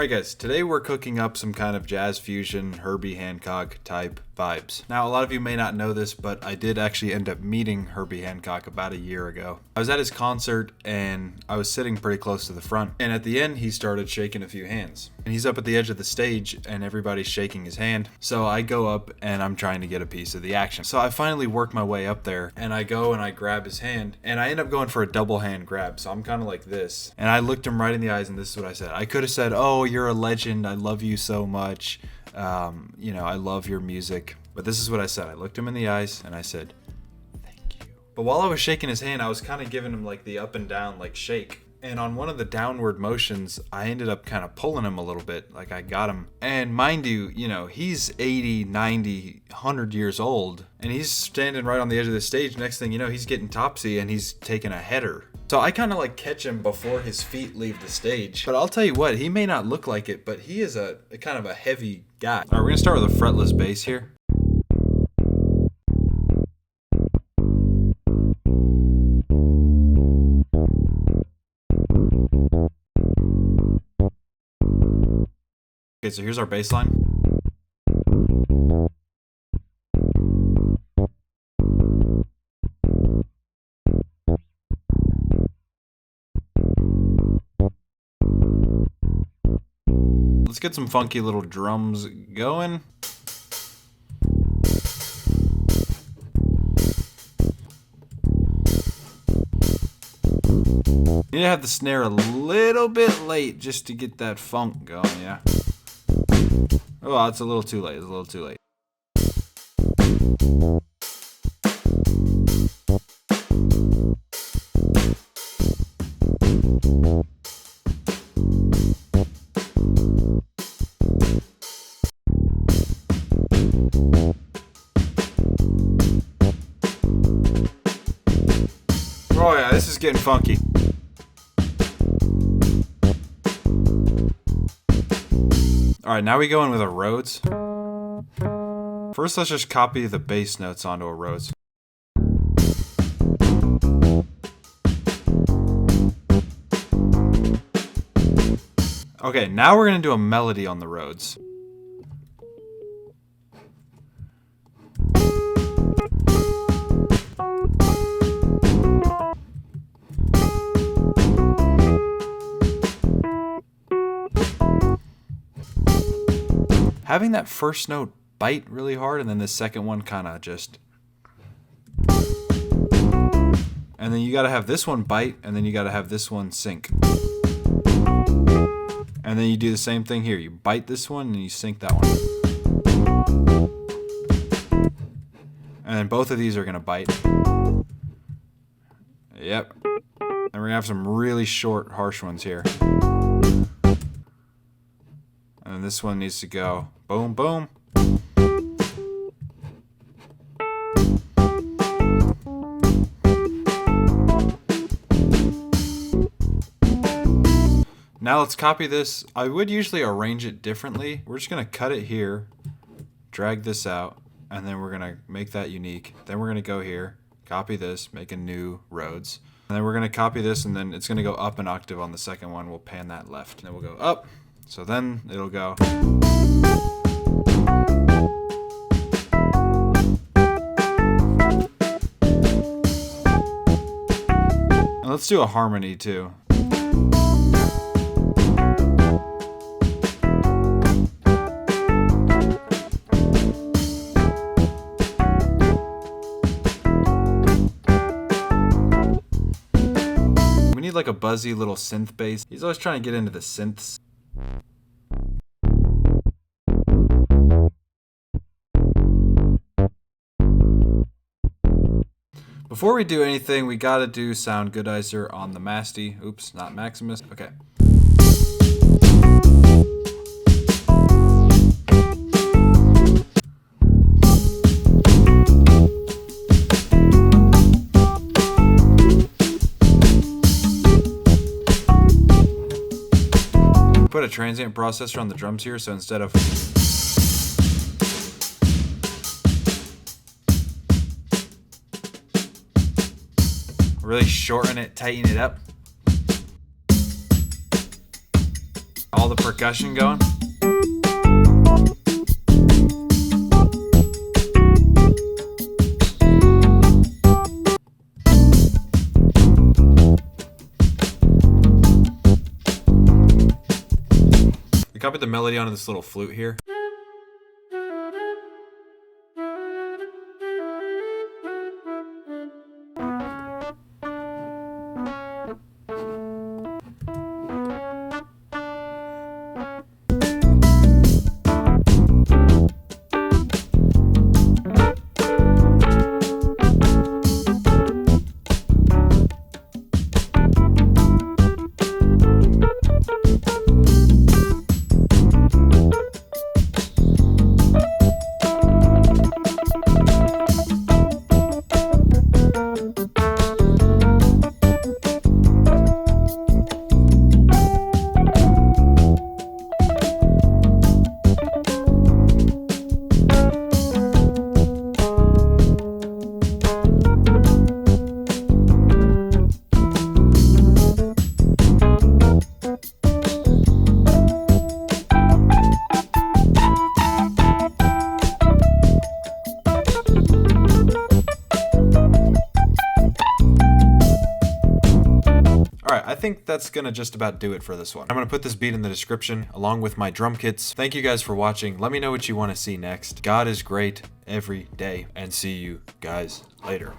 Alright guys, today we're cooking up some kind of jazz fusion, Herbie Hancock type vibes. Now a lot of you may not know this, but I did actually end up meeting Herbie Hancock about a year ago. I was at his concert and I was sitting pretty close to the front, and at the end he started shaking a few hands. And he's up at the edge of the stage and everybody's shaking his hand. So I go up and I'm trying to get a piece of the action. So I finally work my way up there and I go and I grab his hand and I end up going for a double hand grab. So I'm kind of like this. And I looked him right in the eyes and this is what I said. I could have said, "Oh, you're a legend. I love you so much. I love your music." But this is what I said. I looked him in the eyes and I said, "Thank you." But while I was shaking his hand, I was kind of giving him like the up and down like shake. And on one of the downward motions, I ended up kind of pulling him a little bit, like I got him. And mind you, he's 80, 90, 100 years old, and he's standing right on the edge of the stage. Next thing you know, he's getting topsy and he's taking a header. So I kind of like catch him before his feet leave the stage. But I'll tell you what, he may not look like it, but he is a kind of a heavy guy. All right, we're gonna start with a fretless bass here. Okay, so here's our bass line. Let's get some funky little drums going. You need to have the snare a little bit late just to get that funk going, yeah. Oh, it's a little too late. It's a little too late. Oh yeah, this is getting funky. Alright, now we go in with a Rhodes. First, let's just copy the bass notes onto a Rhodes. Okay, now we're going to do a melody on the Rhodes. Having that first note bite really hard and then the second one kind of just... And then you got to have this one bite and then you got to have this one sink. And then you do the same thing here. You bite this one and you sink that one. And then both of these are going to bite. Yep. And we're going to have some really short, harsh ones here. And this one needs to go boom, boom. Now let's copy this. I would usually arrange it differently. We're just going to cut it here, drag this out, and then we're going to make that unique. Then we're going to go here, copy this, make a new Rhodes. And then we're going to copy this, and then it's going to go up an octave on the second one. We'll pan that left, and then we'll go up. So then it'll go. And let's do a harmony too. We need like a buzzy little synth bass. He's always trying to get into the synths. Before we do anything, we gotta do Sound Goodizer on the Masty. Oops, not Maximus. Okay. Put a transient processor on the drums here, so instead of... really shorten it, tighten it up. All the percussion going. We copied the melody onto this little flute here. Alright, I think that's gonna just about do it for this one. I'm gonna put this beat in the description along with my drum kits. Thank you guys for watching. Let me know what you want to see next. God is great every day, and see you guys later.